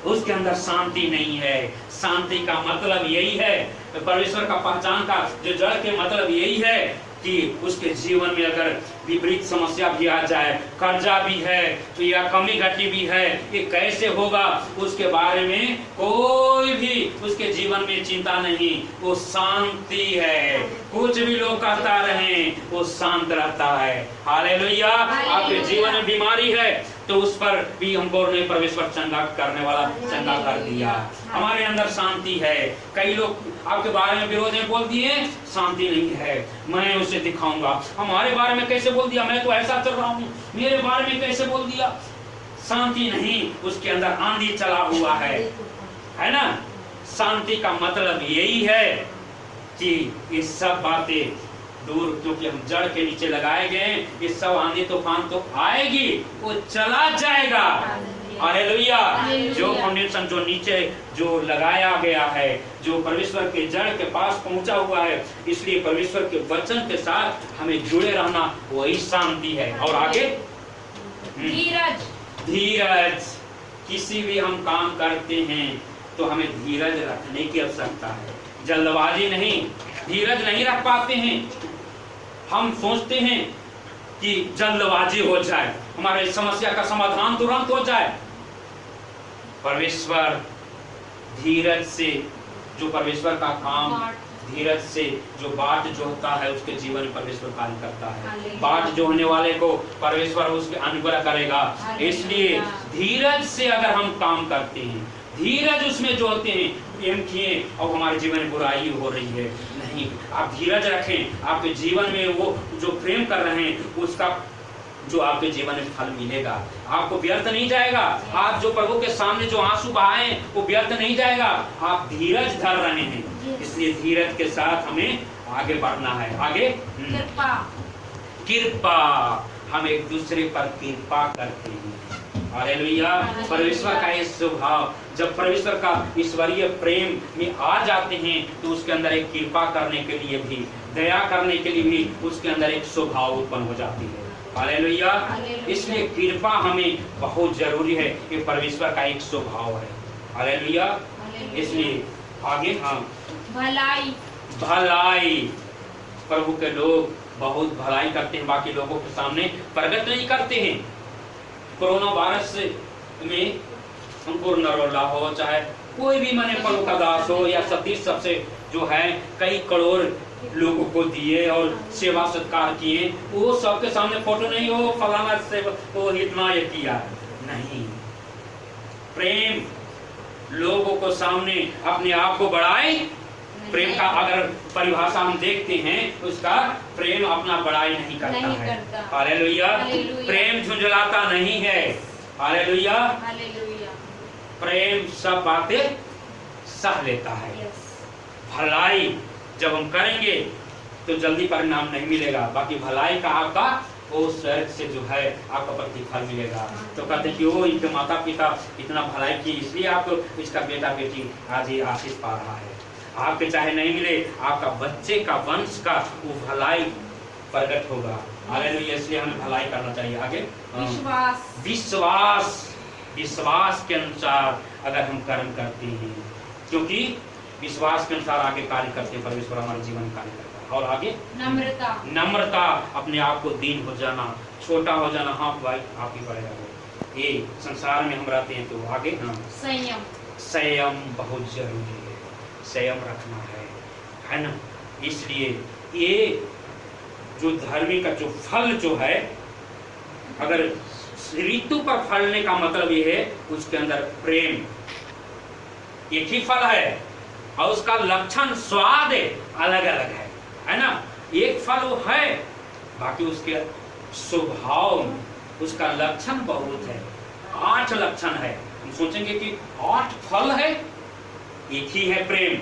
उसके अंदर शांति नहीं है। शांति का मतलब यही है, परमेश्वर का पहचान का जो जड़ के मतलब यही है कि उसके जीवन में अगर विपरीत समस्या भी आ जाए, कर्जा भी है तो या कमी घटी भी है, ये कैसे होगा उसके बारे में कोई भी उसके जीवन में चिंता नहीं। वो शांति है, कुछ भी लोग कहता रहे वो शांत रहता है। हालेलुया। आपके जीवन में बीमारी है तो उस पर भी हमको नहीं परमेश्वर चंगा करने वाला चंगा कर दिया। हमारे अंदर शांति है। कई लोग आपके बारे में विरोध में बोल दिए शांति नहीं है, मैं उसे दिखाऊंगा। हमारे बारे में कैसे बोल दिया, मैं तो ऐसा चल रहा हूँ, मेरे बारे में कैसे बोल दिया। शांति नहीं, उसके अंदर आंधी चला हुआ है ना। शांति का मतलब यही है कि ये सब बातें दूर, क्योंकि हम जड़ के नीचे लगाए गए, ये सब आंधी तूफान तो आएगी, वो चला जाएगा। हालेलुया। जो फाउंडेशन जो नीचे जो लगाया गया है, जो परमेश्वर के जड़ के पास पहुंचा हुआ है, इसलिए परमेश्वर के वचन के साथ हमें जुड़े रहना वही शांति है। और आगे धीरज। धीरज। किसी भी हम काम करते हैं तो हमें धीरज रखने की आवश्यकता है, जल्दबाजी नहीं। धीरज नहीं रख पाते हैं, हम सोचते हैं कि जल्दबाजी हो जाए, हमारे समस्या का समाधान तुरंत हो जाए। परमेश्वर धीरज से जो परमेश्वर का काम, धीरज से जो बाट जोहता है उसके जीवन में परमेश्वर कार्य करता है। बाट जोहने वाले को परमेश्वर उसके अनुग्रह करेगा। इसलिए धीरज से अगर हम काम करते हैं, धीरज उसमें जोहते हैं, प्रेम किए और हमारे जीवन में बुराई हो रही है नहीं, आप धीरज रखें, आपके जीवन में वो जो प्रेम कर रहे हैं उसका जो आपके जीवन में फल मिलेगा, आपको व्यर्थ नहीं जाएगा। आप जो प्रभु के सामने जो आंसू बहाए वो व्यर्थ नहीं जाएगा, आप धीरज धर रहे हैं। इसलिए धीरज के साथ हमें आगे बढ़ना है। आगे कृपा। कृपा, हम एक दूसरे पर कृपा करते हैं। हालेलुया। परमेश्वर का ये स्वभाव, जब परमेश्वर का ईश्वरीय प्रेम में आ जाते हैं तो उसके अंदर एक कृपा करने के लिए भी, दया करने के लिए भी उसके अंदर एक स्वभाव उत्पन्न हो जाती है। हालेलुया। इसलिए कृपा हमें बहुत जरूरी है, ये परमेश्वर का एक स्वभाव है। हालेलुया। इसलिए आगे हाँ भलाई। भलाई, प्रभु के लोग बहुत भलाई करते हैं, बाकी लोगों के सामने प्रकट नहीं करते हैं। कोरोना वायरस में हमको नरोला हो, चाहे कोई भी माने प्रभु का दास हो या सतीश, सबसे जो है कई करोड़ लोगों को दिए और सेवा सत्कार किए, वो सबके सामने फोटो नहीं हो फलाना से वो इतना ये किया नहीं। प्रेम लोगों को सामने अपने आप को बढ़ाए। प्रेम का अगर परिभाषा हम देखते हैं, उसका प्रेम अपना बड़ाई नहीं करता है। हालेलुया। प्रेम झुंझलाता नहीं है। हालेलुया। प्रेम सब बातें सह लेता है। भलाई जब हम करेंगे तो जल्दी परिणाम नहीं मिलेगा, बाकी भलाई का आपका वो स्वर्ग से जो है आपका प्रतिफल मिलेगा। तो कहते हैं कि वो इनके माता पिता इतना भलाई की, इसलिए आप इसका बेटा बेटी आज ये आशीष पा रहा है। आपके चाहे नहीं मिले, आपका बच्चे का वंश का वो भलाई प्रकट होगा। हालेलुया। इसलिए हमें भलाई करना चाहिए। आगे विश्वास। विश्वास, विश्वास के अनुसार अगर हम कर्म करते हैं, क्योंकि विश्वास के अनुसार आगे कार्य करते हैं, परमेश्वर हमारे जीवन में कार्य करता है। और आगे नम्रता। नम्रता, अपने आप को दीन हो जाना, छोटा हो जाना। हाँ भाई आप ही पड़ेगा वो, ये संसार में हम रहते हैं। तो आगे हाँ संयम। संयम बहुत जरूरी है, संयम रखना है ना। इसलिए ये जो धर्मी का जो फल जो है, अगर ऋतु पर फलने का मतलब ये है उसके अंदर प्रेम एक ही फल है और उसका लक्षण स्वाद अलग अलग है ना। एक फल वो है, बाकी उसके स्वभाव उसका लक्षण बहुत है। 8 लक्षण है। हम सोचेंगे कि 8 फल है, एक ही है प्रेम,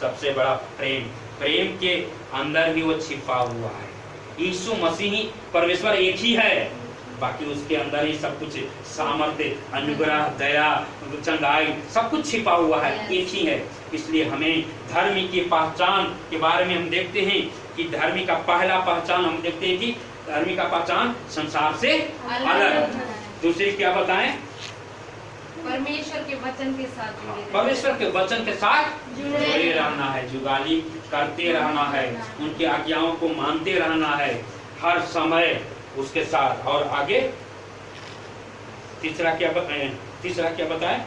सबसे बड़ा प्रेम। प्रेम के अंदर भी वो छिपा हुआ है। यीशु मसीह परमेश्वर एक ही है, बाकी उसके अंदर ही सब कुछ सामर्थ्य, अनुग्रह, दया, चंगाई सब कुछ छिपा हुआ है, एक ही है। इसलिए हमें धर्मी की पहचान के बारे में हम देखते हैं कि धर्मी का पहला पहचान हम देखते हैं कि धर्मी का पहचान संसार से अलग। दूसरी क्या बताएं? परमेश्वर के वचन के साथ जुड़े रहना। परमेश्वर के वचन के साथ जुड़े रहना है, जुगाली करते रहना है, उनकी आज्ञाओं को मानते रहना है हर समय उसके साथ। और आगे तीसरा क्या बताए?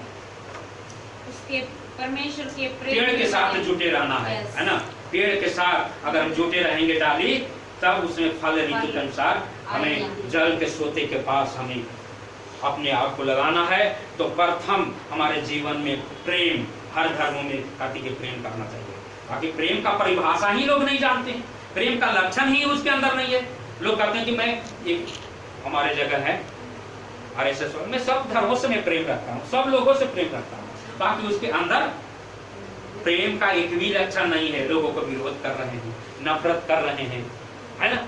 उसके परमेश्वर के पेड़ के साथ जुटे रहना है ना। पेड़ के साथ अगर हम जुटे रहेंगे डाली, तब उसमें फल ऋतु के अनुसार हमें जल के सोते के पास हमें अपने आप को लगाना है। तो प्रथम हमारे जीवन में प्रेम, हर धर्मों में कहती है प्रेम करना चाहिए। बाकी प्रेम का परिभाषा ही लोग नहीं जानते हैं, प्रेम का लक्षण ही उसके अंदर नहीं है। लोग कहते हैं कि मैं एक हमारे जगह है RSS, मैं सब धर्मों से मैं प्रेम रखता हूँ, सब लोगों से प्रेम रखता हूँ, बाकी उसके अंदर प्रेम का एक भी लक्षण नहीं है। लोगों को विरोध कर रहे हैं, नफरत कर रहे हैं, है ना।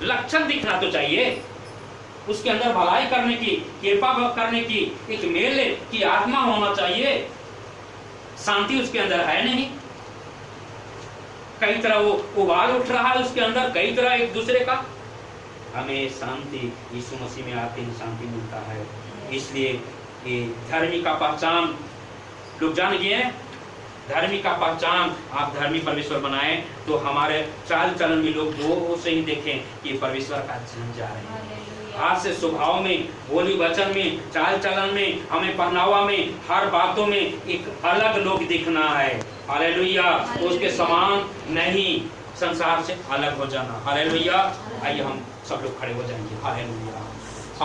लक्षण दिखना तो चाहिए, उसके अंदर भलाई करने की, कृपा करने की, एक मेल की आत्मा होना चाहिए। शांति उसके अंदर है नहीं, कई तरह वो उबाल उठ रहा है उसके अंदर, कई तरह एक दूसरे का। हमें शांति यीशु मसीह में आते ही शांति मिलता है। इसलिए ये धर्मी का पहचान लोग जान गए हैं। धर्मी का पहचान आप धर्मी परमेश्वर बनाए तो हमारे चाल चलन में लोग दो से ही देखें कि परमेश्वर का जन जा रहे हैं। आज से स्वभाव में, बोली वचन में, चाल चलन में, हमें पहनावा में, हर बातों में एक अलग लोग दिखना है। हालेलुया। उसके समान नहीं, संसार से अलग हो जाना। हालेलुया। आइए हम सब लोग खड़े हो जाएंगे। हालेलुया।